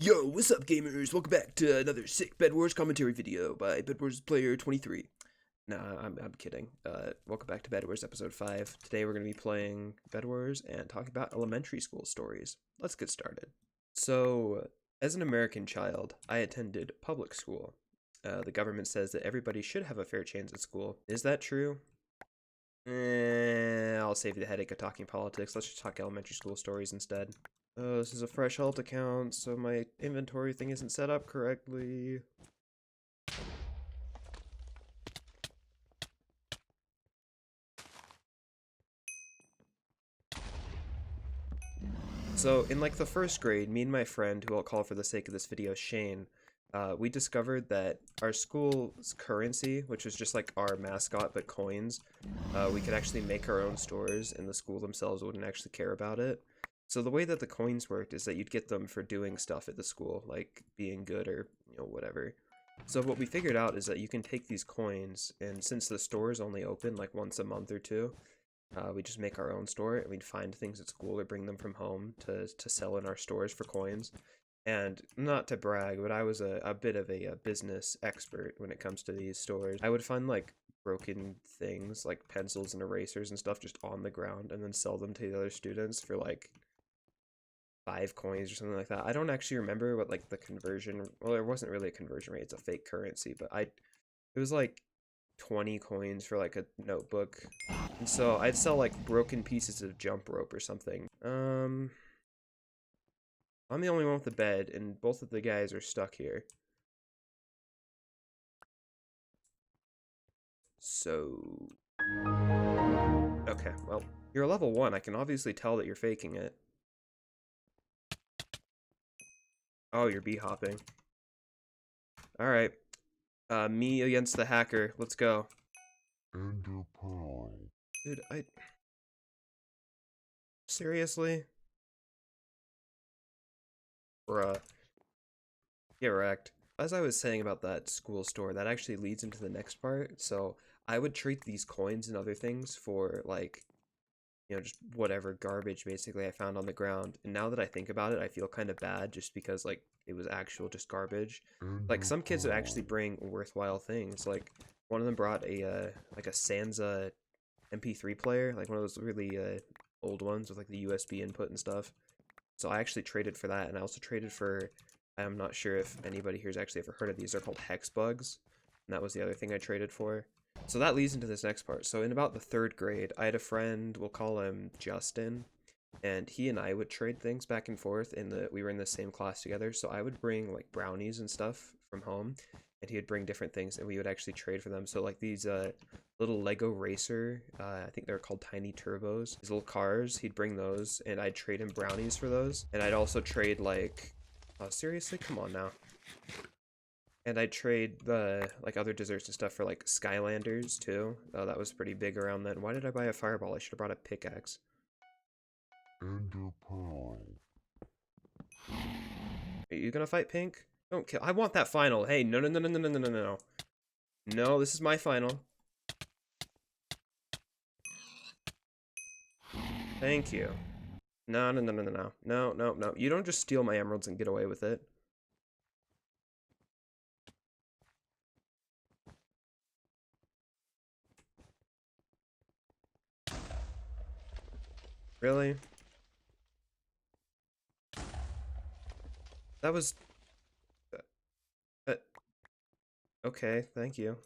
Yo, what's up, gamers? Welcome back to another sick Bedwars commentary video by Bedwars Player 23. Nah, I'm kidding. Welcome back to Bedwars episode 5. Today we're going to be playing Bedwars and talking about elementary school stories. Let's get started. So, as an American child, I attended public school. The government says that everybody should have a fair chance at school. Is that true? I'll save the headache of talking politics. Let's just talk elementary school stories instead. Oh, this is a fresh alt account, so my inventory thing isn't set up correctly. So, in like the first grade, me and my friend, who I'll call for the sake of this video Shane, we discovered that our school's currency, which was just like our mascot but coins, we could actually make our own stores and the school themselves wouldn't actually care about it. So the way that the coins worked is that you'd get them for doing stuff at the school, like being good or, whatever. So what we figured out is that you can take these coins, and since the store is only open like once a month or two, we just make our own store, and we'd find things at school or bring them from home to sell in our stores for coins. And not to brag, but I was a bit of a business expert when it comes to these stores. I would find like broken things like pencils and erasers and stuff just on the ground and then sell them to the other students for like 5 coins or something like that. I don't actually remember what like the conversion, well, there wasn't really a conversion rate, it's a fake currency, but it was like 20 coins for like a notebook. And so I'd sell like broken pieces of jump rope or something. I'm the only one with the bed and both of the guys are stuck here. So okay, well, you're level 1. I can obviously tell that you're faking it. Oh, you're bee hopping. Alright. Me against the hacker. Let's go. Dude, seriously? Bruh. Get wrecked. As I was saying about that school store, that actually leads into the next part. So, I would treat these coins and other things for, like, just whatever garbage basically I found on the ground. And now that I think about it, I feel kind of bad just because like it was actual just garbage. Like some kids would actually bring worthwhile things. Like one of them brought a like a Sansa MP3 player, like one of those really old ones with like the USB input and stuff. So I actually traded for that, and I also traded for, I'm not sure if anybody here's actually ever heard of these. They're called hex bugs, and that was the other thing I traded for. So that leads into this next part. So in about the 3rd grade, I had a friend, we'll call him Justin, and he and I would trade things back and forth we were in the same class together. So I would bring like brownies and stuff from home, and he would bring different things, and we would actually trade for them. So like these little Lego racer, I think they're called Tiny Turbos, these little cars, he'd bring those, and I'd trade him brownies for those. And I'd also trade like, oh seriously, come on now. And I'd trade the like other desserts and stuff for like Skylanders too. Oh, that was pretty big around then. Why did I buy a fireball? I should have brought a pickaxe. Are you gonna fight Pink? Don't kill. I want that final. Hey, no, no, no, no, no, no, no, no, no. No, this is my final. Thank you. No, no, no, no, no, no. No, no, no. You don't just steal my emeralds and get away with it. Really? That was... okay, thank you.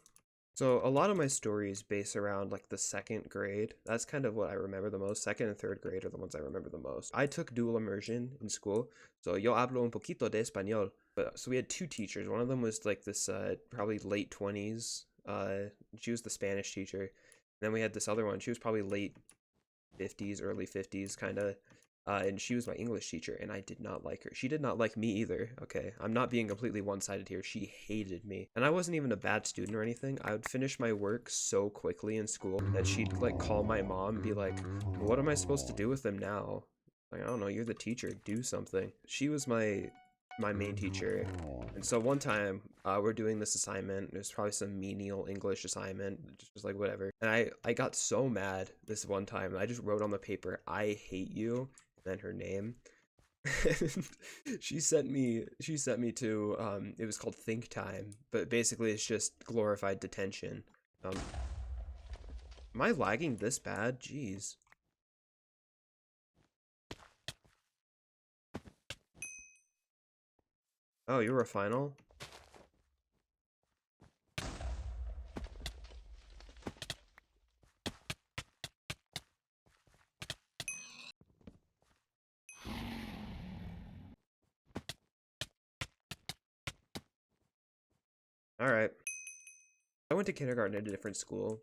So a lot of my stories base around like the 2nd grade. That's kind of what I remember the most. 2nd and 3rd grade are the ones I remember the most. I took dual immersion in school, so yo hablo un poquito de español. But so we had 2 teachers. One of them was like this probably late 20s. She was the Spanish teacher. And then we had this other one. She was probably late 50s, early 50s kind of. And she was my English teacher, and I did not like her. She did not like me either, okay? I'm not being completely one-sided here. She hated me. And I wasn't even a bad student or anything. I would finish my work so quickly in school that she'd, like, call my mom and be like, what am I supposed to do with them now? Like, I don't know, you're the teacher. Do something. She was my main teacher. And so one time, we're doing this assignment. It was probably some menial English assignment, just like whatever. And I got so mad this one time. I just wrote on the paper, I hate you. Then her name. She sent me to it was called Think Time, but basically it's just glorified detention. Um am I lagging this bad? Jeez. Oh, you were a final? Alright. I went to kindergarten at a different school,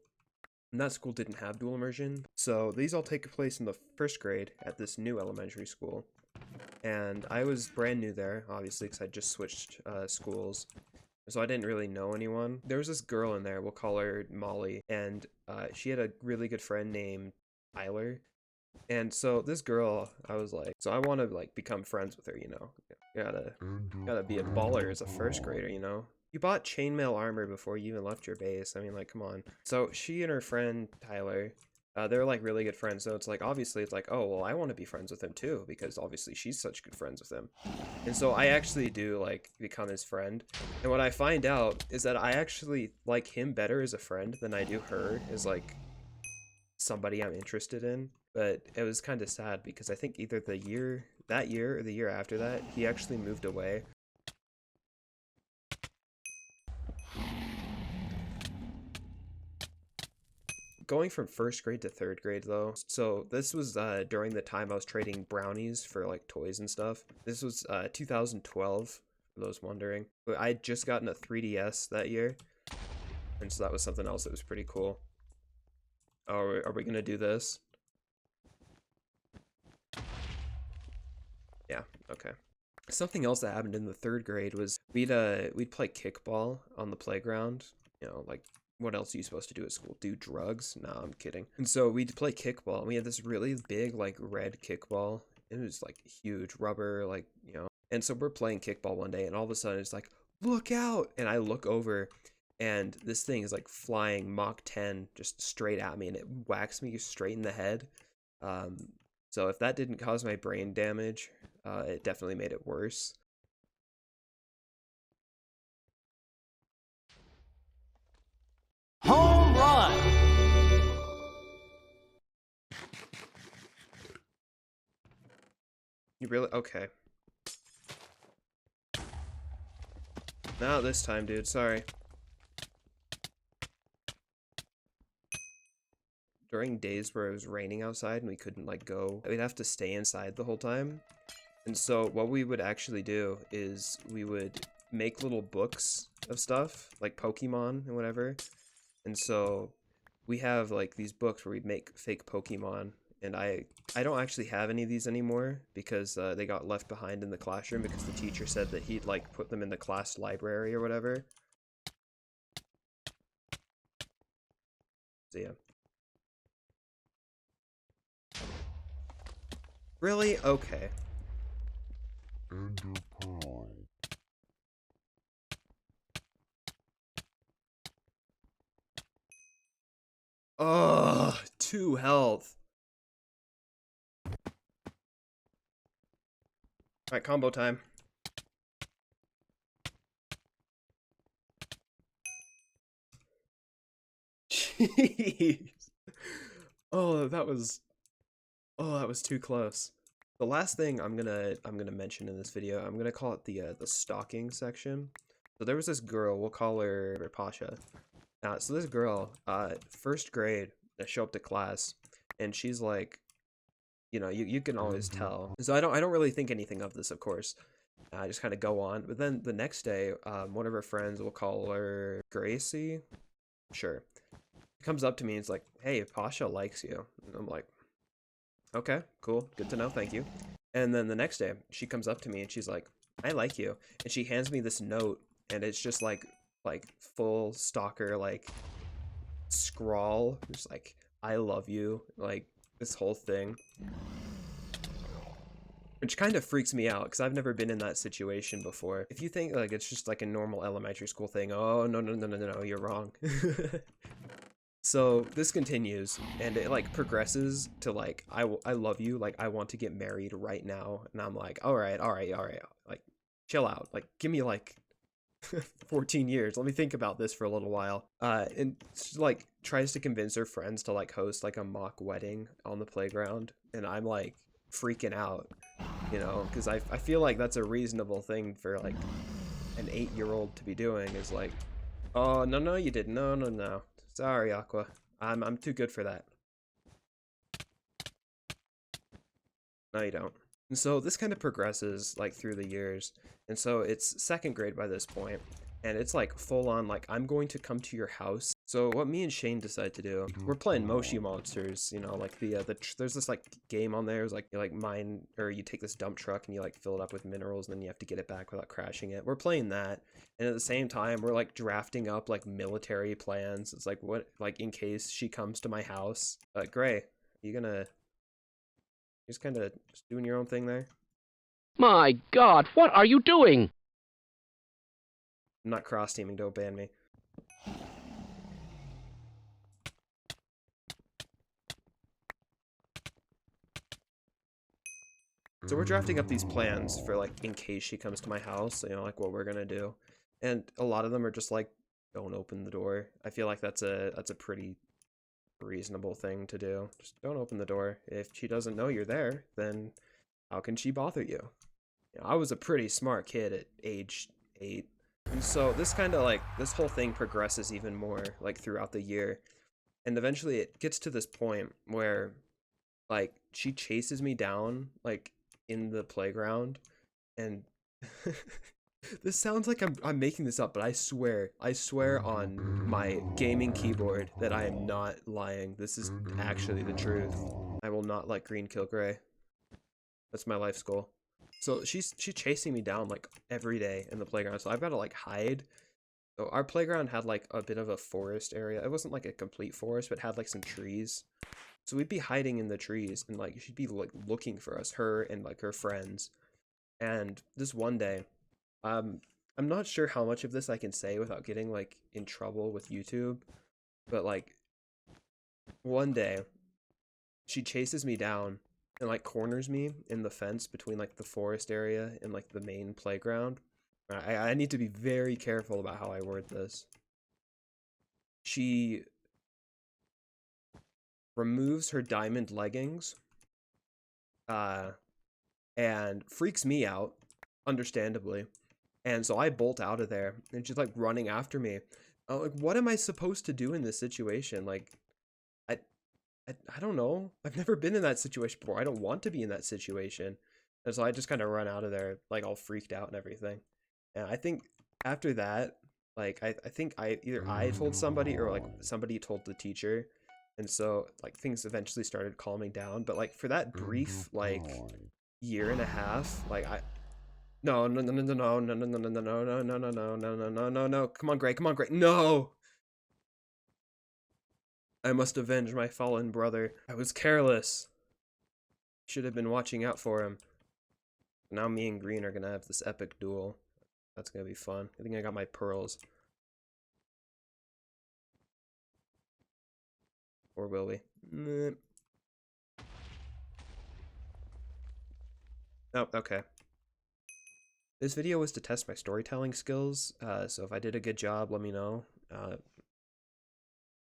and that school didn't have dual immersion. So these all take place in the first grade at this new elementary school. And I was brand new there, obviously, because I just switched schools. So I didn't really know anyone. There was this girl in there, we'll call her Molly, and she had a really good friend named Tyler. And so this girl, I was like, so I want to like become friends with her, you know. You gotta be a baller as a first grader, you know. You bought chainmail armor before you even left your base. I mean, like, come on. So she and her friend Tyler, they're like really good friends. So it's like, obviously, it's like, oh well, I want to be friends with him too because obviously she's such good friends with him. And so I actually do like become his friend. And what I find out is that I actually like him better as a friend than I do her as like somebody I'm interested in. But it was kind of sad because I think either that year or the year after that, he actually moved away. Going from first grade to third grade though, so this was during the time I was trading brownies for like toys and stuff. This was 2012, for those wondering. But I had just gotten a 3DS that year, and so that was something else that was pretty cool. Oh, are we gonna do this? Yeah, okay. Something else that happened in the third grade was we'd play kickball on the playground. You know, like what else are you supposed to do at school? Do drugs? No, I'm kidding. And so we'd play kickball, and we had this really big like red kickball. It was like huge rubber, like, you know. And so we're playing kickball one day, and all of a sudden it's like, look out! And I look over, and this thing is like flying Mach 10 just straight at me, and it whacks me straight in the head. So if that didn't cause my brain damage, it definitely made it worse. Home run! You really? Okay. Not this time, dude. Sorry. During days where it was raining outside and we couldn't like go, we'd have to stay inside the whole time. And so what we would actually do is we would make little books of stuff like Pokemon and whatever. And so we have like these books where we'd make fake Pokemon, and I don't actually have any of these anymore because they got left behind in the classroom because the teacher said that he'd like put them in the class library or whatever. So yeah. Really? Okay. Ugh, 2 health. Alright, combo time. Jeez. Oh, that was too close. The last thing I'm gonna mention in this video, I'm gonna call it the stalking section. So there was this girl, we'll call her Pasha. So this girl, first grade, I show up to class, and she's like, you know, you can always tell. So I don't really think anything of this, of course. I just kind of go on. But then the next day, one of her friends, we'll call her Gracie. Sure. Comes up to me and is like, hey, Pasha likes you. And I'm like, okay, cool, good to know, thank you. And then the next day, she comes up to me and she's like, I like you. And she hands me this note, and it's just like full stalker, like, scrawl. It's like, I love you, like, this whole thing. Which kind of freaks me out, because I've never been in that situation before. If you think, like, it's just like a normal elementary school thing, oh, no, you're wrong. So this continues, and it like progresses to like I love you, like I want to get married right now, and I'm like, all right, all right, all right, like chill out, like give me like 14 years. Let me think about this for a little while. And she, like tries to convince her friends to like host like a mock wedding on the playground, and I'm like freaking out, you know, because I feel like that's a reasonable thing for like an 8-year-old to be doing. Is like, oh no no you didn't, no no no, sorry Aqua, I'm too good for that. No you don't. And so this kind of progresses like through the years, and so it's second grade by this point, and it's like full on like I'm going to come to your house. So what me and Shane decide to do, we're playing Moshi Monsters, you know, like there's this like game on there. It's like you like mine, or you take this dump truck and you like fill it up with minerals, and then you have to get it back without crashing it. We're playing that, and at the same time we're like drafting up like military plans. It's like, what, like in case she comes to my house. Gray, you gonna just kind of doing your own thing there? My God, what are you doing? I'm not cross-teaming, don't ban me. So we're drafting up these plans for like in case she comes to my house, you know, like what we're gonna do. And a lot of them are just like, don't open the door. I feel like that's a pretty reasonable thing to do. Just don't open the door. If she doesn't know you're there, then how can she bother you? You know, I was a pretty smart kid at age 8. And so this kind of like, this whole thing progresses even more like throughout the year. And eventually it gets to this point where like she chases me down like in the playground, and this sounds like I'm making this up, but I swear on my gaming keyboard that I am not lying. This is actually the truth. I will not let green kill gray. That's my life's goal. So she's chasing me down like every day in the playground, so I've got to like hide. So our playground had like a bit of a forest area. It wasn't like a complete forest, but had like some trees. So we'd be hiding in the trees, and like she'd be like looking for us, her and like her friends. And this one day, I'm not sure how much of this I can say without getting like in trouble with YouTube, but like one day she chases me down and like corners me in the fence between like the forest area and like the main playground. I need to be very careful about how I word this. She removes her diamond leggings and freaks me out, understandably. And so I bolt out of there, and she's like running after me. Like, what am I supposed to do in this situation? Like, I, I don't know. I've never been in that situation before. I don't want to be in that situation. And so I just kind of run out of there, like all freaked out and everything. And I think after that, like, I think either I told somebody or like somebody told the teacher. And so like things eventually started calming down. But like for that brief, like, year and a half, like no no no no no no no no no no no no no no no no no no no, come on Gray, come on Gray, no, I must avenge my fallen brother. I was careless, should have been watching out for him. Now me and Green are gonna have this epic duel. That's gonna be fun. I think I got my pearls, or will we? Oh, okay. This video was to test my storytelling skills, so if I did a good job, let me know.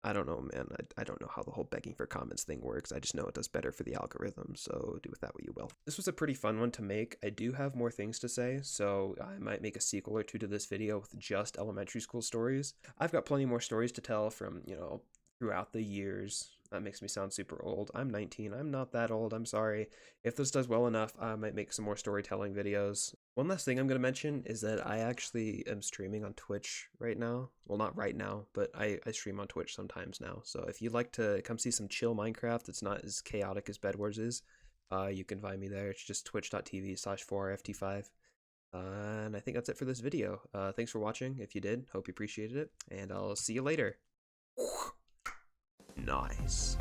I don't know, man. I don't know how the whole begging for comments thing works. I just know it does better for the algorithm, so do with that what you will. This was a pretty fun one to make. I do have more things to say, so I might make a sequel or two to this video with just elementary school stories. I've got plenty more stories to tell from, you know, throughout the years. That makes me sound super old. I'm 19. I'm not that old. I'm sorry. If this does well enough, I might make some more storytelling videos. One last thing I'm going to mention is that I actually am streaming on Twitch right now. Well, not right now, but I stream on Twitch sometimes now. So if you'd like to come see some chill Minecraft, it's not as chaotic as Bedwars is, you can find me there. It's just twitch.tv/4ft5. And I think that's it for this video. Thanks for watching. If you did, hope you appreciated it, and I'll see you later. Nice.